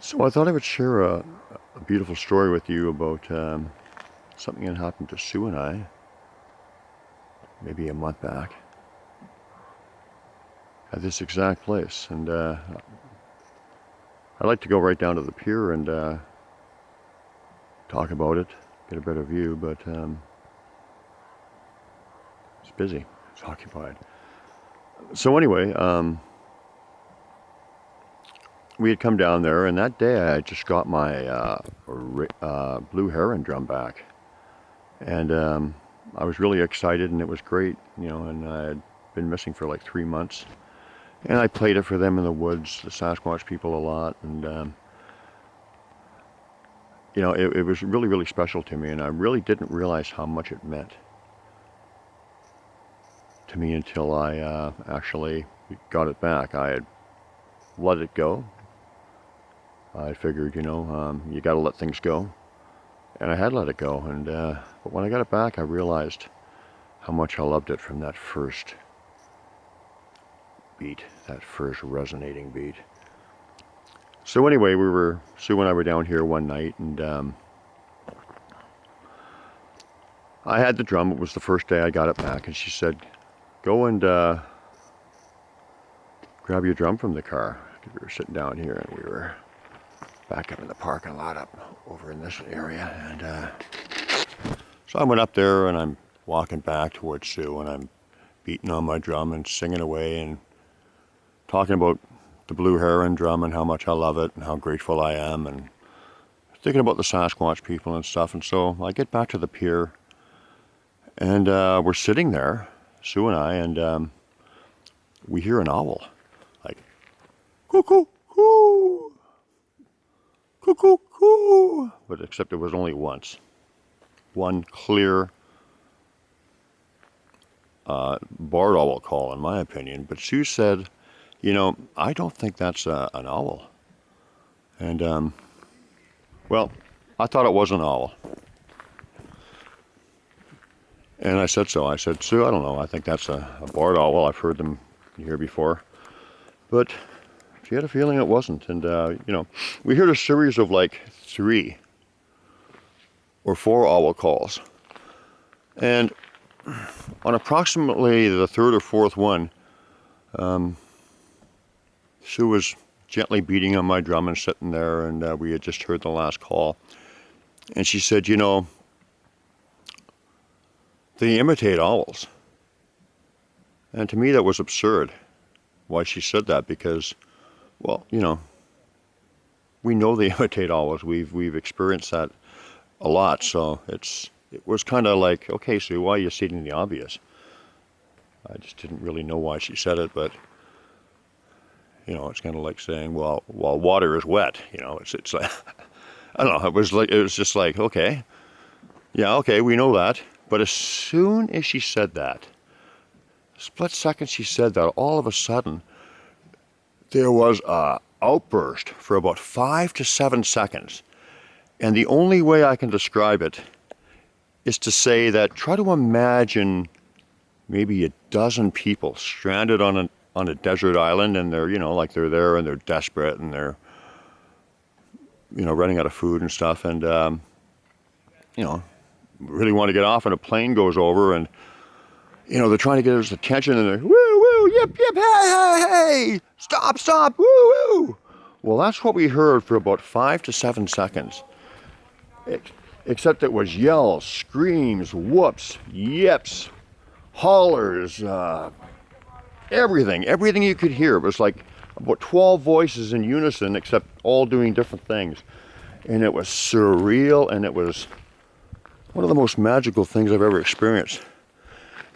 So I thought I would share a beautiful story with you about something that happened to Sue and I maybe a month back at this exact place. And I'd like to go right down to the pier and talk about it, get a better view, but it's busy, it's occupied. So anyway, we had come down there, and that day I just got my blue heron drum back, and I was really excited, and it was great, you know. And I had been missing for like 3 months, and I played it for them in the woods, the Sasquatch people, a lot, and you know, it was really, really special to me, and I really didn't realize how much it meant to me until I actually got it back. I had let it go. I figured, you know, you got to let things go, and I had let it go. And but when I got it back, I realized how much I loved it from that first beat, that first resonating beat. So anyway, Sue and I were down here one night, and I had the drum. It was the first day I got it back, and she said, "Go and grab your drum from the car." We were sitting down here, and we were back up in the parking lot up over in this area, and so I went up there, and I'm walking back towards Sue, and I'm beating on my drum and singing away and talking about the blue heron drum and how much I love it and how grateful I am, and thinking about the Sasquatch people and stuff. And so I get back to the pier, and we're sitting there, Sue and I, and we hear an owl, like, cuckoo, coo, cuckoo, coo, but except it was only once. One clear barred owl call, in my opinion. But Sue said, you know, I don't think that's an owl. And, well, I thought it was an owl. And I said so. I said, Sue, I don't know. I think that's a barred owl. I've heard them here before. But she had a feeling it wasn't. And, you know, we heard a series of like 3 or 4 owl calls. And on approximately the 3rd or 4th one, Sue was gently beating on my drum and sitting there, and we had just heard the last call. And she said, you know, they imitate owls. And to me that was absurd, why she said that, because, well, you know, we know they imitate owls. We've experienced that a lot, so it was kind of like, okay, Sue, why are you stating the obvious? I just didn't really know why she said it, but you know, it's kind of like saying, well, water is wet. You know, it's like, I don't know. It was just like, okay, yeah, okay, we know that. But as soon as she said that, split second she said that, all of a sudden there was a outburst for about 5 to 7 seconds, and the only way I can describe it is to say that try to imagine maybe a dozen people stranded on a desert island, and they're, you know, like they're there and they're desperate and they're, you know, running out of food and stuff, and you know, really want to get off, and a plane goes over, and you know, they're trying to get his attention, and they're woo woo, yip yip, hey hey hey, stop, woo woo. Well, that's what we heard for about 5 to 7 seconds. Except it was yells, screams, whoops, yips, hollers, everything you could hear. It was like about 12 voices in unison, except all doing different things. And it was surreal, and it was one of the most magical things I've ever experienced.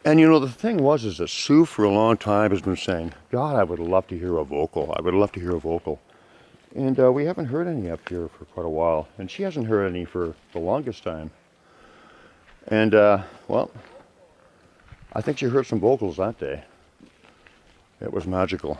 And you know, the thing is that Sue for a long time has been saying, God, I would love to hear a vocal. I would love to hear a vocal. And we haven't heard any up here for quite a while. And she hasn't heard any for the longest time. And, well, I think she heard some vocals that day. It was magical.